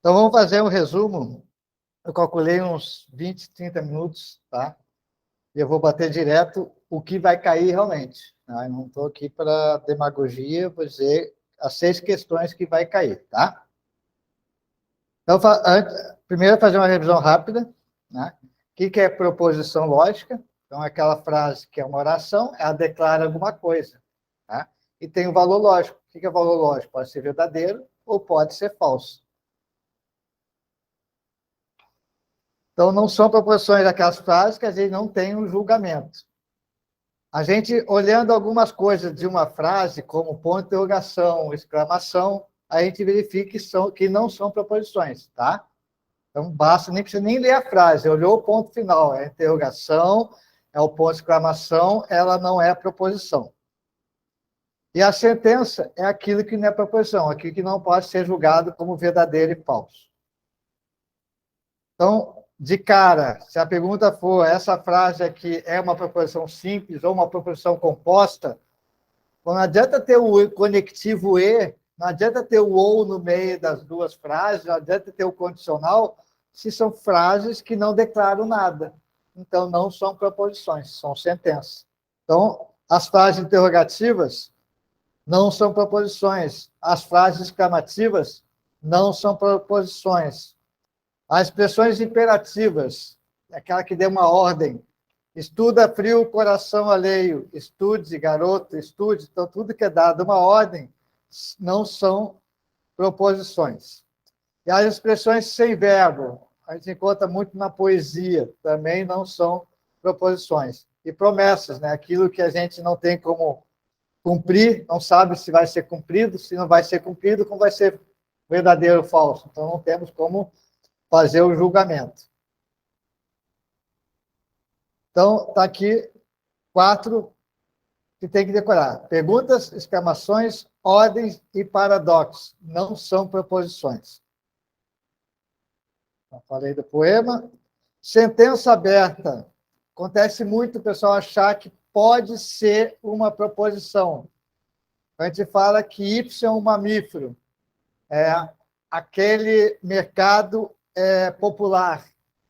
Então, vamos fazer um resumo. Eu calculei uns 20, 30 minutos, tá? E eu vou bater direto o que vai cair realmente. Tá? Eu não estou aqui para demagogia, vou dizer as 6 questões que vai cair, tá? Então, primeiro, fazer uma revisão rápida. Né? O que é proposição lógica? Então, é aquela frase que é uma oração, ela declara alguma coisa. Tá? E tem o valor lógico. O que é valor lógico? Pode ser verdadeiro ou pode ser falso. Então, não são proposições daquelas frases que a gente não tem um julgamento. A gente, olhando algumas coisas de uma frase, como ponto de interrogação, exclamação, a gente verifica que não são proposições, tá? Então, basta, nem precisa nem ler a frase, olhou o ponto final, é interrogação, é o ponto de exclamação, ela não é proposição. E a sentença é aquilo que não é proposição, aquilo que não pode ser julgado como verdadeiro e falso. Então, de cara, se a pergunta for essa frase aqui é uma proposição simples ou uma proposição composta, não adianta ter o conectivo e, não adianta ter o ou no meio das duas frases, não adianta ter o condicional, se são frases que não declaram nada. Então, não são proposições, são sentenças. Então, as frases interrogativas não são proposições. As frases exclamativas não são proposições. As expressões imperativas, aquela que deu uma ordem, estuda frio, coração alheio, estude, garoto, estude. Então, tudo que é dado uma ordem não são proposições. E as expressões sem verbo, a gente encontra muito na poesia, também não são proposições. E promessas, né? Aquilo que a gente não tem como cumprir, não sabe se vai ser cumprido, se não vai ser cumprido, como vai ser verdadeiro ou falso. Então, não temos como fazer o julgamento. Então, está aqui 4 que tem que decorar. Perguntas, exclamações, ordens e paradoxos. Não são proposições. Já falei do poema. Sentença aberta. Acontece muito o pessoal achar que pode ser uma proposição. A gente fala que Y é um mamífero. É aquele mercado popular.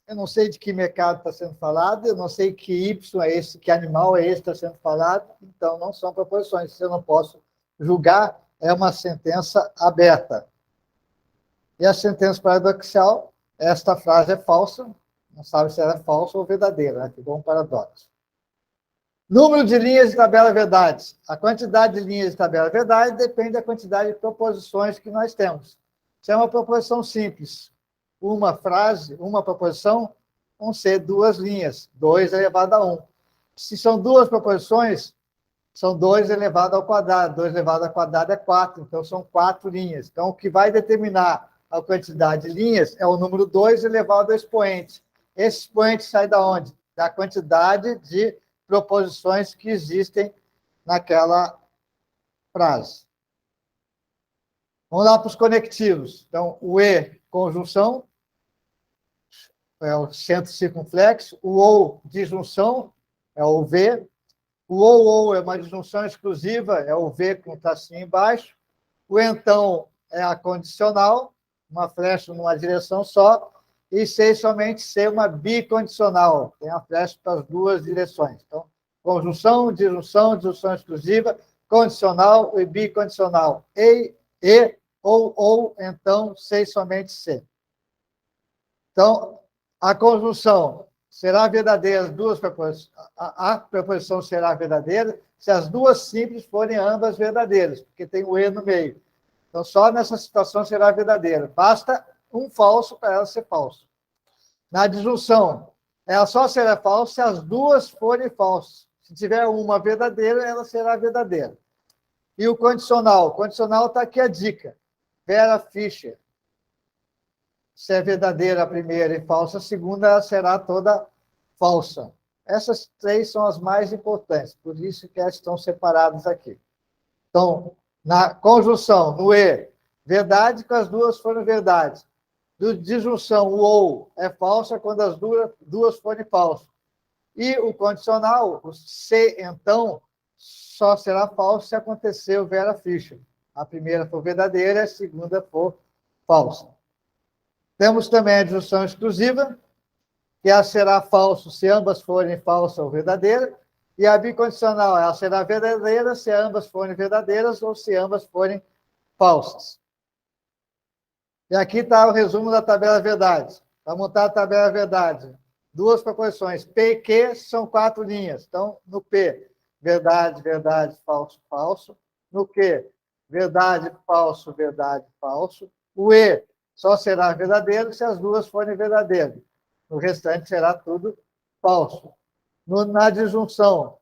Eu não sei de que mercado está sendo falado, eu não sei que Y é esse, que animal é esse que está sendo falado, então não são proposições. Se eu não posso julgar, é uma sentença aberta. E a sentença paradoxal, esta frase é falsa, não sabe se ela é falsa ou verdadeira, né? Ficou um paradoxo. Número de linhas de tabela verdade. A quantidade de linhas de tabela verdade depende da quantidade de proposições que nós temos. Se é uma proposição simples, uma frase, uma proposição, vão ser 2 linhas, 2 elevado a 1. Se são 2 proposições, são 2 elevado ao quadrado, 2 elevado ao quadrado é 4, então são 4 linhas. Então, o que vai determinar a quantidade de linhas é o número 2 elevado ao expoente. Esse expoente sai da onde? Da quantidade de proposições que existem naquela frase. Vamos lá para os conectivos. Então, o E, conjunção, é o centro circunflexo. O OU, disjunção, é o V. O OU é uma disjunção exclusiva, é o V com o tracinho embaixo. O então é a condicional, uma flecha numa direção só. E sei somente ser uma bicondicional, tem a flecha para as 2 direções. Então, conjunção, disjunção exclusiva, condicional e bicondicional. E, ou, então, sei somente ser. Então, a conjunção será verdadeira, as 2 proposições, a proposição será verdadeira se as 2 simples forem ambas verdadeiras, porque tem o E no meio. Então, só nessa situação será verdadeira. Basta um falso para ela ser falso. Na disjunção, ela só será falsa se as 2 forem falsas. Se tiver uma verdadeira, ela será verdadeira. E o condicional? O condicional está aqui a dica. Vera Fischer. Se é verdadeira a primeira e falsa a segunda, ela será toda falsa. Essas 3 são as mais importantes, por isso que elas estão separadas aqui. Então, na conjunção, no E, verdade quando as 2 forem verdades. Do disjunção, o ou é falsa quando as 2 forem falsas. E o condicional, o se, então, só será falso se acontecer o Vera Fischer. A primeira for verdadeira, a segunda for falsa. Temos também a disjunção exclusiva, que ela será falso se ambas forem falsas ou verdadeiras, e a bicondicional, ela será verdadeira se ambas forem verdadeiras ou se ambas forem falsas. E aqui está o resumo da tabela verdade. Para montar a tabela verdade, duas proposições, P e Q são 4 linhas. Então, no P, verdade, verdade, falso, falso. No Q, verdade, falso, verdade, falso. O E só será verdadeiro se as duas forem verdadeiras. O restante será tudo falso. Na disjunção,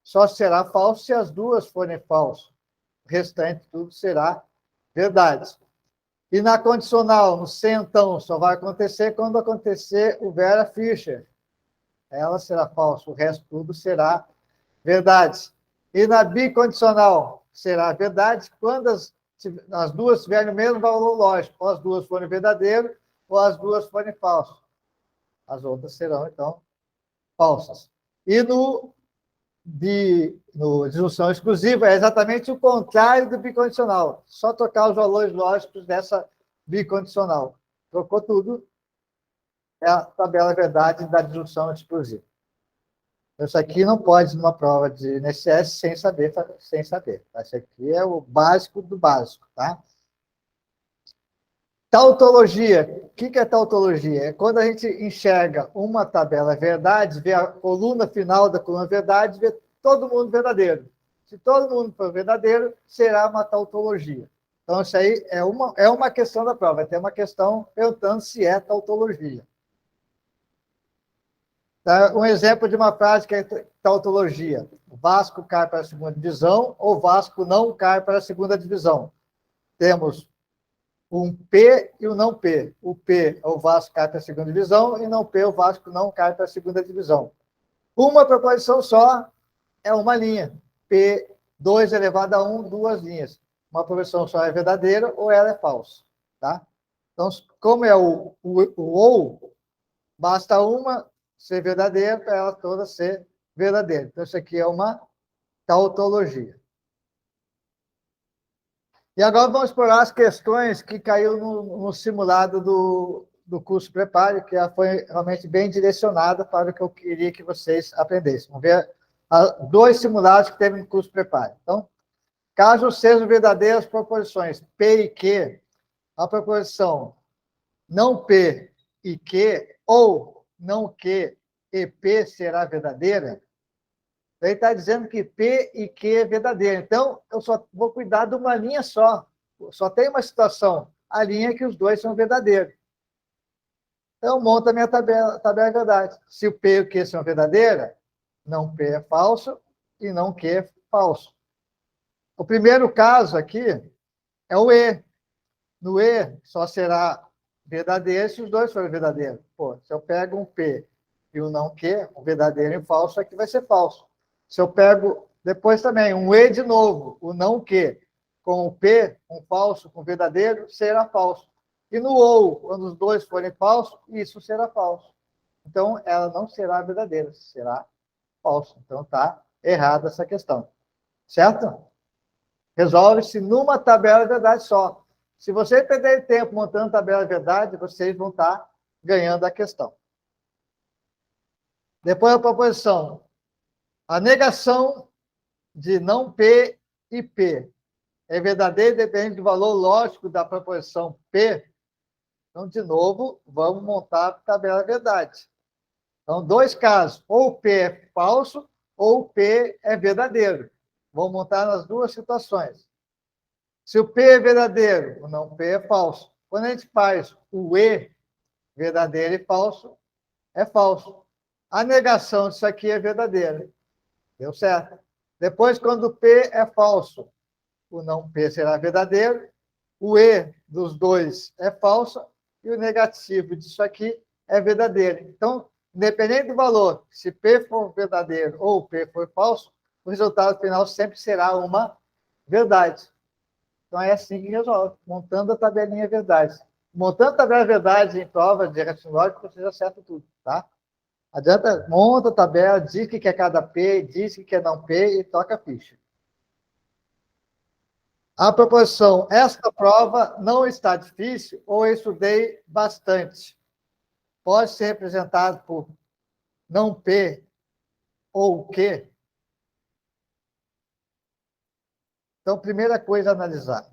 só será falso se as duas forem falsas. O restante tudo será verdade. E na condicional, no se então, só vai acontecer quando acontecer o Vera Fischer. Ela será falsa, o resto tudo será verdade. E na bicondicional, será verdade quando as duas tiverem o mesmo valor lógico. Ou as duas forem verdadeiras, ou as duas forem falsas. As outras serão, então, falsas. E no disjunção exclusiva é exatamente o contrário do bicondicional. Só trocar os valores lógicos dessa bicondicional. Trocou tudo, é a tabela verdade da disjunção exclusiva. Isso aqui não pode, numa prova de INSS, sem saber. Isso aqui é o básico do básico, tá? Tautologia. O que é tautologia? É quando a gente enxerga uma tabela verdade, vê a coluna final da coluna verdade, vê todo mundo verdadeiro. Se todo mundo for verdadeiro, será uma tautologia. Então, isso aí é uma questão da prova. Vai ter uma questão perguntando se é tautologia. Tá? Um exemplo de uma frase que é tautologia. O Vasco cai para a segunda divisão ou o Vasco não cai para a segunda divisão. Temos um P e um não P. O P, o Vasco cai para a segunda divisão, e não P, o Vasco não cai para a segunda divisão. Uma proposição só é uma linha. P, 2 elevado a 1, duas linhas. Uma proposição só é verdadeira ou ela é falsa. Tá? Então, como é o ou, basta uma ser verdadeira para ela toda ser verdadeira. Então, isso aqui é uma tautologia. E agora vamos explorar as questões que caiu no simulado do curso Prepare, que foi realmente bem direcionada para o que eu queria que vocês aprendessem. Vamos ver dois simulados que teve no curso Prepare. Então, caso sejam verdadeiras proposições P e Q, a proposição não P e Q, ou não Q e P será verdadeira, ele está dizendo que P e Q é verdadeiro. Então, eu só vou cuidar de uma linha só. Só tem uma situação, a linha que os dois são verdadeiros. Então, monta a minha tabela verdade. Se o P e o Q são verdadeiras, não P é falso e não Q é falso. O primeiro caso aqui é o E. No E, só será verdadeiro se os dois forem verdadeiros. Pô, se eu pego um P e um não Q, um verdadeiro e um falso, aqui vai ser falso. Se eu pego, depois também, um E de novo, o não Q, com o P, um falso com verdadeiro, será falso. E no OU, quando os dois forem falsos, isso será falso. Então, ela não será verdadeira, será falso. Então, está errada essa questão. Certo? Resolve-se numa tabela de verdade só. Se você perder tempo montando tabela de verdade, vocês vão estar ganhando a questão. Depois a proposição. A negação de não P e P é verdadeira e depende do valor lógico da proposição P. Então, de novo, vamos montar a tabela verdade. Então, dois casos. Ou P é falso, ou P é verdadeiro. Vou montar nas duas situações. Se o P é verdadeiro, o não P é falso. Quando a gente faz o E, verdadeiro e falso, é falso. A negação disso aqui é verdadeira. Deu certo. Depois, quando o P é falso, o não P será verdadeiro, o E dos dois é falso e o negativo disso aqui é verdadeiro. Então, independente do valor, se P for verdadeiro ou P for falso, o resultado final sempre será uma verdade. Então, é assim que resolve, montando a tabelinha verdade. Montando a tabela verdade em prova de raciocínio lógico, você já acerta tudo, tá? Adianta, monta a tabela, diz o que é cada P, diz o que é não P e toca a ficha. A proposição, esta prova não está difícil ou eu estudei bastante. Pode ser representado por não P ou Q. Então, primeira coisa a analisar.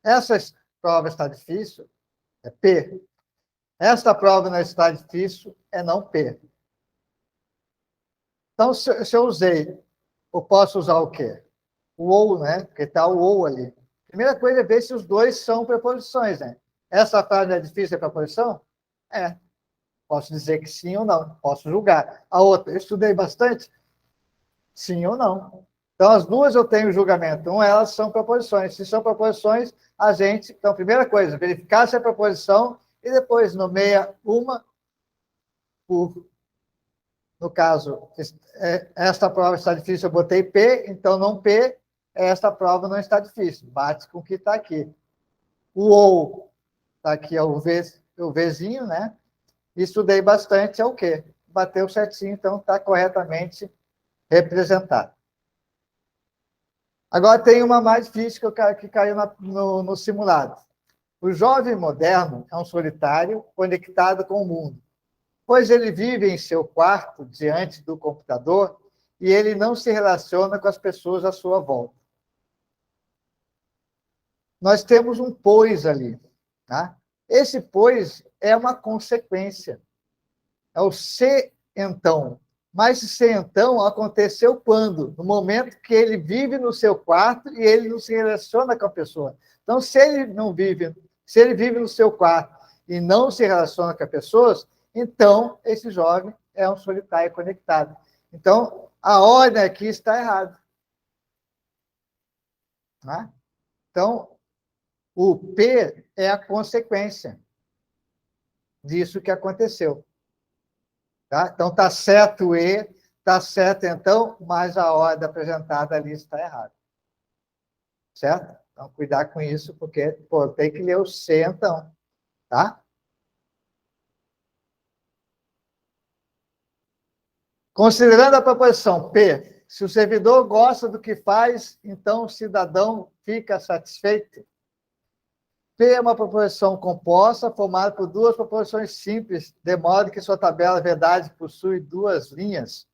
Essa prova está difícil, é P. Esta prova não está difícil, é não P. Então, se eu usei, eu posso usar o quê? O ou, né? Porque está o ou ali. Primeira coisa é ver se os dois são preposições, né? Essa frase é difícil, é preposição? É. Posso dizer que sim ou não. Posso julgar. A outra, eu estudei bastante? Sim ou não. Então, as duas eu tenho julgamento. Elas são proposições. Se são proposições, a gente... Então, primeira coisa, verificar se é proposição e depois nomeia uma por... No caso, esta prova está difícil, eu botei P, então não P, esta prova não está difícil. Bate com o que está aqui. O ou, está aqui, é o Vzinho, né? Estudei bastante, é o quê? Bateu certinho, então está corretamente representado. Agora tem uma mais difícil que caiu no simulado. O jovem moderno é um solitário conectado com o mundo, pois ele vive em seu quarto, diante do computador, e ele não se relaciona com as pessoas à sua volta. Nós temos um pois ali. Tá? Esse pois é uma consequência. É o se então. Mas esse se então aconteceu quando? No momento que ele vive no seu quarto e ele não se relaciona com a pessoa. Então, se ele vive no seu quarto e não se relaciona com as pessoas, então esse jovem é um solitário conectado. Então, a ordem aqui está errada. Tá? Então, o P é a consequência disso que aconteceu. Tá? Então, está certo o E, está certo, então, mas a ordem apresentada ali está errada. Certo? Então, cuidar com isso, porque tem que ler o C, então. Tá? Considerando a proposição P, se o servidor gosta do que faz, então o cidadão fica satisfeito. P é uma proposição composta, formada por duas proposições simples, de modo que sua tabela verdade possui duas linhas.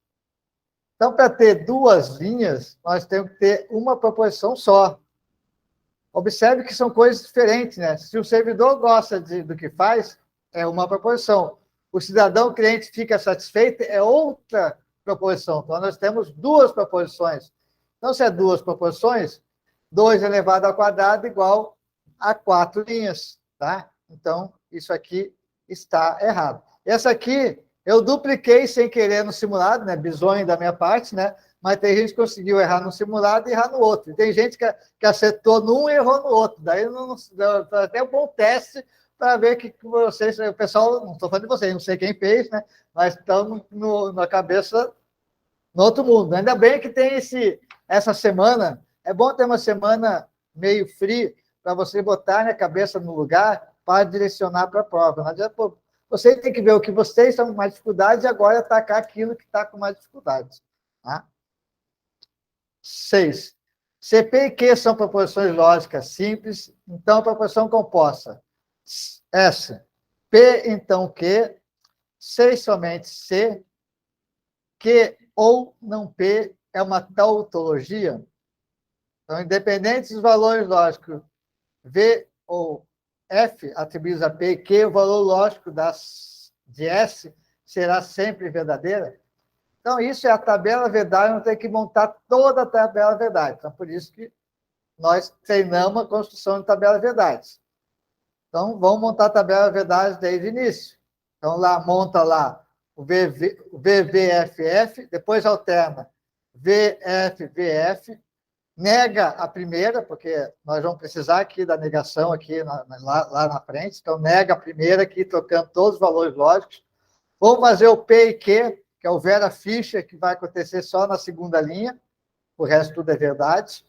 Então, para ter duas linhas, nós temos que ter uma proposição só. Observe que são coisas diferentes, né? Se o servidor gosta do que faz, é uma proposição. O cidadão cliente fica satisfeito, é outra proposição. Então, nós temos duas proposições. Então, se é duas proposições, 2 elevado ao quadrado igual a 4 linhas, tá? Então, isso aqui está errado. Essa aqui, eu dupliquei sem querer no simulado, né? Bizonho da minha parte, né? Mas tem gente que conseguiu errar no simulado e errar no outro. E tem gente que acertou num e errou no outro. Daí não até um bom teste para ver que vocês, o pessoal, não estou falando de vocês, não sei quem fez, né? Mas estão na cabeça no outro mundo. Ainda bem que tem essa semana. É bom ter uma semana meio free para você botar a cabeça no lugar para direcionar para a prova. Não adianta, você tem que ver o que vocês estão com mais dificuldade e agora atacar aquilo que está com mais dificuldade. Tá? 6. CP e Q são proposições lógicas simples, então proposição composta. S. P, então Q. C somente C. Q ou não P é uma tautologia. Então, independente dos valores lógicos V ou F atribuídos a P e Q, o valor lógico de S será sempre verdadeira. Então, isso é a tabela verdade, não tem que montar toda a tabela verdade. Então, por isso que nós treinamos a construção de tabela verdade. Então, vamos montar a tabela verdade desde o início. Então, lá, monta lá o VVFF, depois alterna VFVF, nega a primeira, porque nós vamos precisar aqui da negação aqui lá na frente. Então, nega a primeira aqui, trocando todos os valores lógicos. Vamos fazer o P e Q, que é o Vera Fischer, que vai acontecer só na segunda linha, o resto tudo é verdade.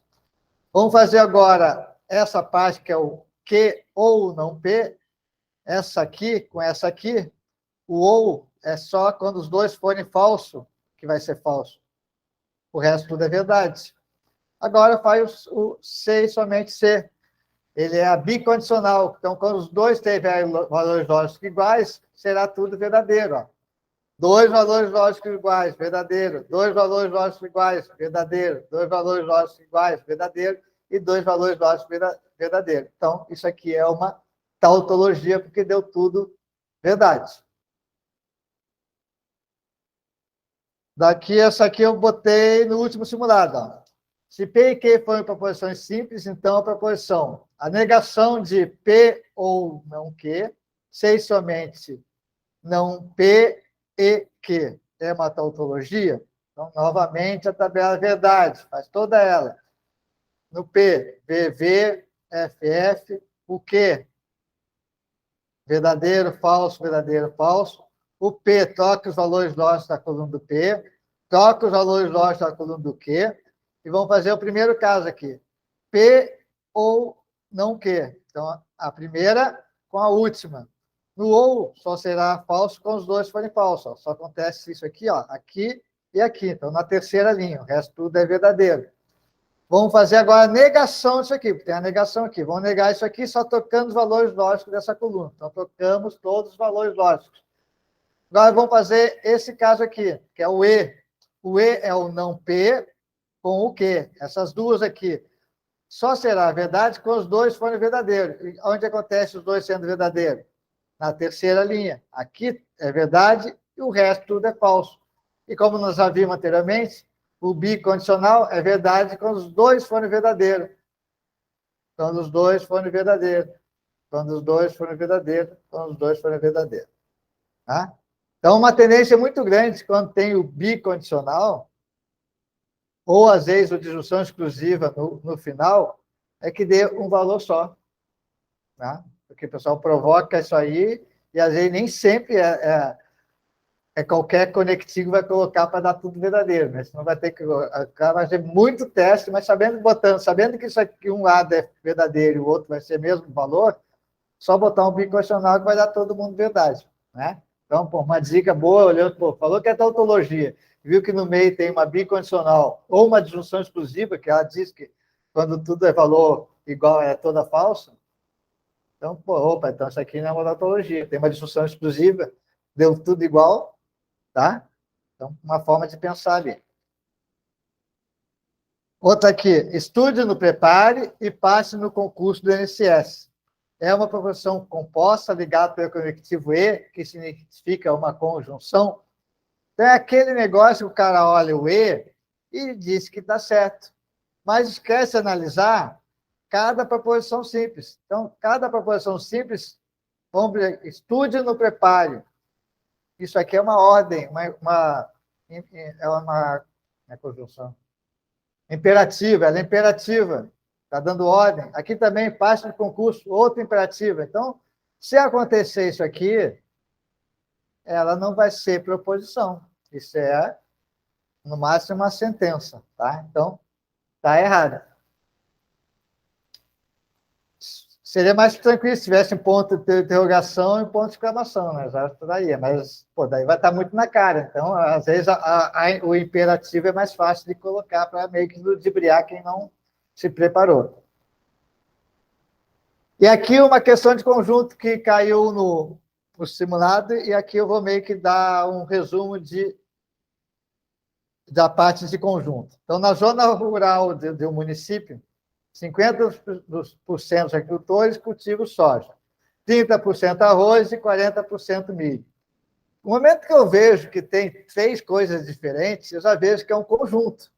Vamos fazer agora essa parte, que é o Q ou não P, essa aqui com essa aqui, o ou é só quando os dois forem falso, que vai ser falso. O resto tudo é verdade. Agora faz o C e somente C. Ele é bicondicional. Então, quando os dois tiverem valores lógicos iguais, será tudo verdadeiro. Ó. Dois valores lógicos iguais, verdadeiro. Dois valores lógicos iguais, verdadeiro. Dois valores lógicos iguais, verdadeiro. E dois valores lógicos verdadeiro. Então, isso aqui é uma tautologia, porque deu tudo verdade. Daqui, essa aqui eu botei no último simulado. Ó. Se P e Q forem proposições simples, então a proposição, a negação de P ou não Q, se somente não P e Q é uma tautologia, então, novamente, a tabela verdade, faz toda ela. No P, VV, FF, o Q, verdadeiro, falso. O P, troca os valores lógicos da coluna do P, troca os valores lógicos da coluna do Q, e vamos fazer o primeiro caso aqui. P ou não Q. Então, a primeira com a última. No ou, só será falso quando os dois forem falsos. Só acontece isso aqui, ó, aqui e aqui. Então, na terceira linha, o resto tudo é verdadeiro. Vamos fazer agora a negação disso aqui, porque tem a negação aqui. Vamos negar isso aqui só tocando os valores lógicos dessa coluna. Então, tocamos todos os valores lógicos. Agora, vamos fazer esse caso aqui, que é o E. O E é o não P com o Q. Essas duas aqui. Só será verdade quando os dois forem verdadeiros. E onde acontece os dois sendo verdadeiros? Na terceira linha. Aqui é verdade e o resto tudo é falso. E como nós já vimos anteriormente, o bicondicional é verdade quando os dois forem verdadeiros. Quando os dois forem verdadeiros. Quando os dois forem verdadeiros. Quando os dois forem verdadeiros. Tá? Então, uma tendência muito grande quando tem o bicondicional, ou às vezes o disjunção exclusiva no final, é que dê um valor só. Tá? Porque o pessoal provoca isso aí, e às vezes nem sempre é qualquer conectivo que vai colocar para dar tudo verdadeiro, né? Senão vai ter que. Vai ter muito teste, mas sabendo que isso aqui, um lado é verdadeiro e o outro vai ser o mesmo valor, só botar um bicondicional que vai dar todo mundo verdade. Né? Então, pô, uma dica boa, olhando, pô, falou que é tautologia, viu que no meio tem uma bicondicional ou uma disjunção exclusiva, que ela diz que quando tudo é valor igual é toda falsa. Então, pô, opa, então isso aqui não é uma tautologia, tem uma disjunção exclusiva, deu tudo igual, tá? Então, uma forma de pensar ali. Outra aqui, estude no Prepare e passe no concurso do INSS. É uma proposição composta ligada pelo conectivo E, que significa uma conjunção. Então, é aquele negócio que o cara olha o E e diz que dá certo. Mas esquece de analisar cada proposição simples. Então, cada proposição simples, estude no Prepare. Isso aqui é uma ordem, é uma conjunção imperativa, ela é imperativa, está dando ordem. Aqui também, parte do concurso, outra imperativa. Então, se acontecer isso aqui, ela não vai ser proposição. Isso é, no máximo, uma sentença. Tá? Então, está errada. Seria mais tranquilo se tivesse um ponto de interrogação e um ponto de exclamação, né? Já daí, mas pô, daí vai estar muito na cara. Então, às vezes, o imperativo é mais fácil de colocar para meio que ludibriar quem não se preparou. E aqui uma questão de conjunto que caiu no simulado, e aqui eu vou meio que dar um resumo da parte de conjunto. Então, na zona rural do município, 50% dos agricultores cultivam soja, 30% arroz e 40% milho. No momento que eu vejo que tem 3 coisas diferentes, eu já vejo que é um conjunto.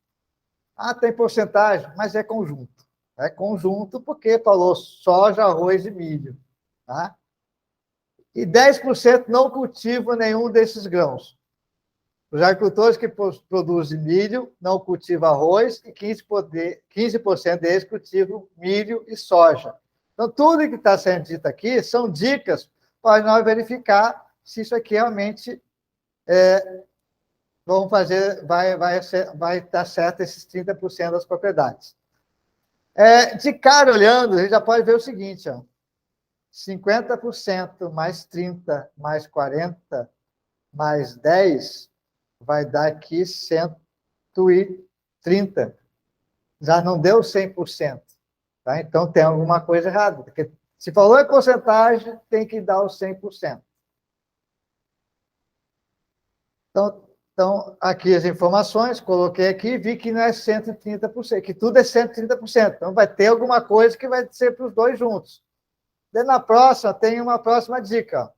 Ah, tem porcentagem, mas é conjunto. É conjunto porque falou soja, arroz e milho. Tá? E 10% não cultivam nenhum desses grãos. Os agricultores que produzem milho não cultivam arroz e 15% deles cultivam milho e soja. Então, tudo que está sendo dito aqui são dicas para nós verificar se isso aqui realmente vamos fazer, vai estar certo esses 30% das propriedades. De cara olhando, a gente já pode ver o seguinte, ó, 50% mais 30 mais 40 mais 10 vai dar aqui 130. já não deu 100%. Tá? Então, tem alguma coisa errada. Porque se falou em porcentagem, tem que dar os 100%. Então, aqui as informações, coloquei aqui, vi que não é 130%, que tudo é 130%. Então, vai ter alguma coisa que vai ser para os dois juntos. Daí, na próxima, tem uma próxima dica. Ó.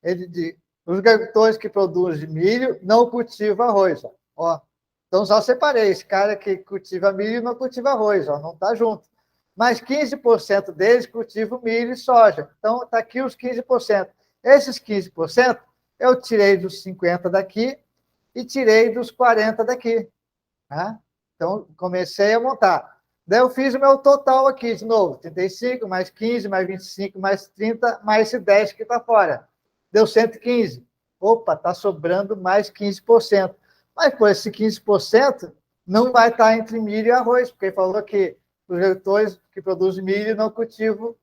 Ele diz, os agricultores que produzem milho não cultivam arroz. Ó. Então, só separei. Esse cara que cultiva milho não cultiva arroz, ó, não está junto. Mas 15% deles cultivam milho e soja. Então, está aqui os 15%. Esses 15%, eu tirei dos 50% daqui e tirei dos 40% daqui. Tá? Então, comecei a montar. Daí eu fiz o meu total aqui, de novo. 35, mais 15, mais 25, mais 30, mais esse 10 que está fora. Deu 115. Opa, está sobrando mais 15%. Mas, por esse 15%, não vai estar entre milho e arroz, porque ele falou que os agricultores que produzem milho não cultivam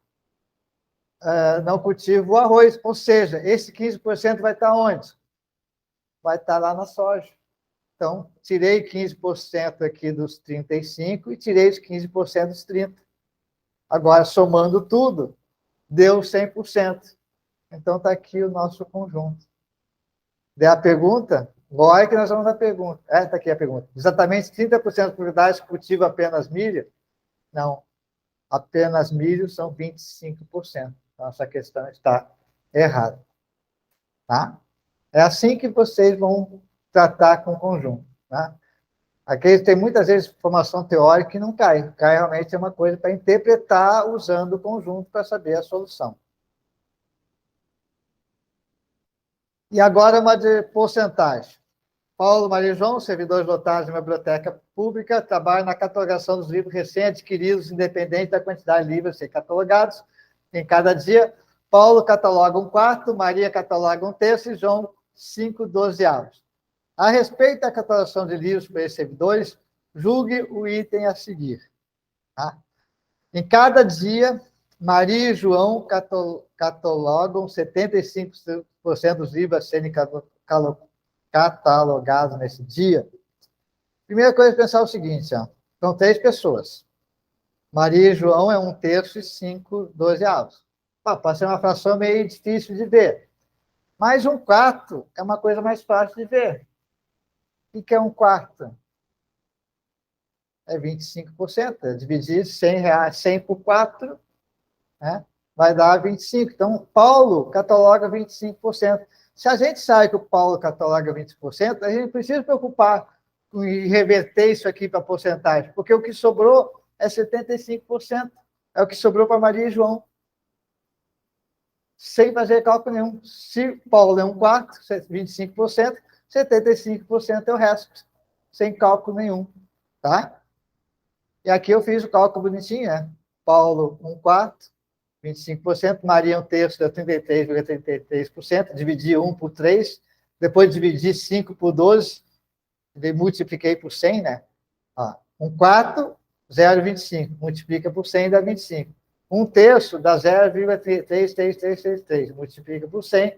o arroz. Ou seja, esse 15% vai estar onde? Vai estar lá na soja. Então, tirei 15% aqui dos 35 e tirei os 15% dos 30. Agora, somando tudo, deu 100%. Então, está aqui o nosso conjunto. Deu a pergunta? Agora que nós vamos dar a pergunta. Está aqui a pergunta. Exatamente 30% das propriedades cultivam apenas milho? Não. Apenas milho são 25%. Então, essa questão está errada. Tá? É assim que vocês vão tratar com o conjunto. Tá? Aqui tem muitas vezes formação teórica que não cai. Cai realmente é uma coisa para interpretar usando o conjunto para saber a solução. E agora uma de porcentagem. Paulo Maria João, servidores lotados na biblioteca pública, trabalha na catalogação dos livros recém-adquiridos, independente da quantidade de livros a ser catalogados. Em cada dia, Paulo cataloga um quarto, Maria cataloga um terço e João 5/12. A respeito da catalogação de livros por esses servidores, julgue o item a seguir. Tá? Em cada dia, Maria e João catalogam 75% dos livros a serem catalogados nesse dia. Primeira coisa é pensar o seguinte, ó, são 3 pessoas. Maria e João é 1/3 e 5/12. Pode ser uma fração meio difícil de ver. Mas 1/4 é uma coisa mais fácil de ver. O que é 1/4? É 25%. É dividir R$100, 100 por 4, né? Vai dar 25%. Então, Paulo cataloga 25%. Se a gente sabe que o Paulo cataloga 20%, a gente precisa se preocupar em reverter isso aqui para porcentagem, porque o que sobrou é 75%. É o que sobrou para Maria e João. Sem fazer cálculo nenhum. Se Paulo é 1/4, 25%, 75% é o resto. Sem cálculo nenhum. Tá? E aqui eu fiz o cálculo bonitinho, né? Paulo, 1/4, 25%, Maria, 1/3, deu 33,33%, dividi 1 por 3, depois dividi 5 por 12, multipliquei por 100, né? Ó, 1/4, 0,25, multiplica por 100, dá 25. 1/3 dá 0,33333, multiplica por 100,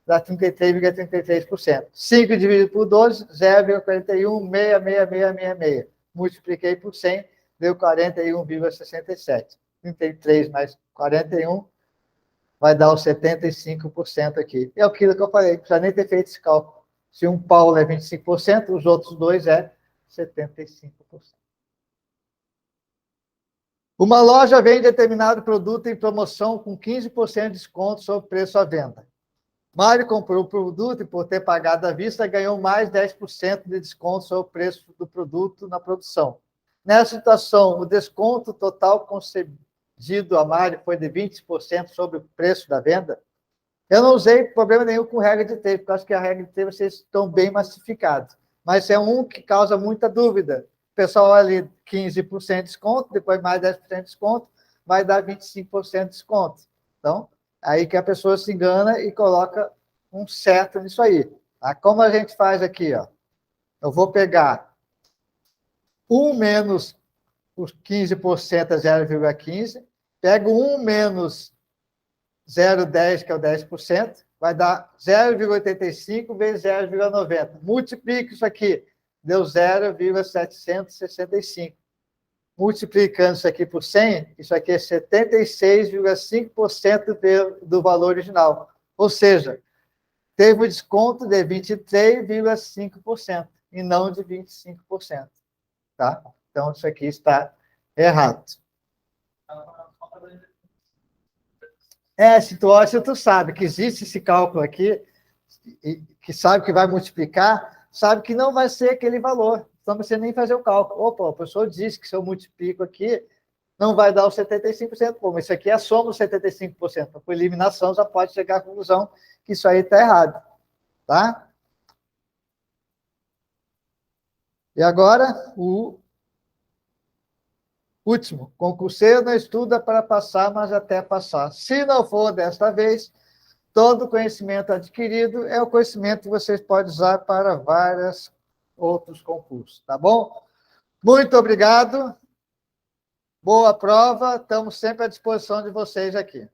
dá 33,33%. 5 dividido por 12, 0,41, multipliquei por 100, deu 41,67. 33 mais 41 vai dar os 75% aqui. É aquilo que eu falei, não precisa nem ter feito esse cálculo. Se um Paulo é 25%, os outros dois é 75%. Uma loja vende determinado produto em promoção com 15% de desconto sobre o preço à venda. Mário comprou o produto e, por ter pagado à vista, ganhou mais 10% de desconto sobre o preço do produto na produção. Nessa situação, o desconto total concedido a Mário foi de 20% sobre o preço da venda. Eu não usei problema nenhum com regra de três, porque acho que a regra de três vocês estão bem massificados. Mas é um que causa muita dúvida. O pessoal ali, 15% de desconto, depois mais 10% de desconto, vai dar 25% de desconto. Então, aí que a pessoa se engana e coloca um certo nisso aí. Tá? Como a gente faz aqui, ó, eu vou pegar 1 menos os 15% é 0,15, pego 1 menos 0,10, que é o 10%, vai dar 0,85 vezes 0,90. Multiplica isso aqui, deu 0,765. multiplicando isso aqui por 100, isso aqui é 76,5% do valor original. Ou seja, teve um desconto de 23,5% e não de 25%. Tá? Então, isso aqui está errado. Se tu olha, tu sabe que existe esse cálculo aqui, que sabe que vai multiplicar, sabe que não vai ser aquele valor. Então, você nem fazer o cálculo. Opa, o professor disse que se eu multiplico aqui, não vai dar os 75%. Pô, mas isso aqui é a soma dos 75%. Por eliminação, já pode chegar à conclusão que isso aí está errado. Tá? E agora, o último. Concurseiro não estuda para passar, mas até passar. Se não for desta vez, todo conhecimento adquirido é o conhecimento que vocês podem usar para vários outros concursos. Tá bom? Muito obrigado. Boa prova. Estamos sempre à disposição de vocês aqui.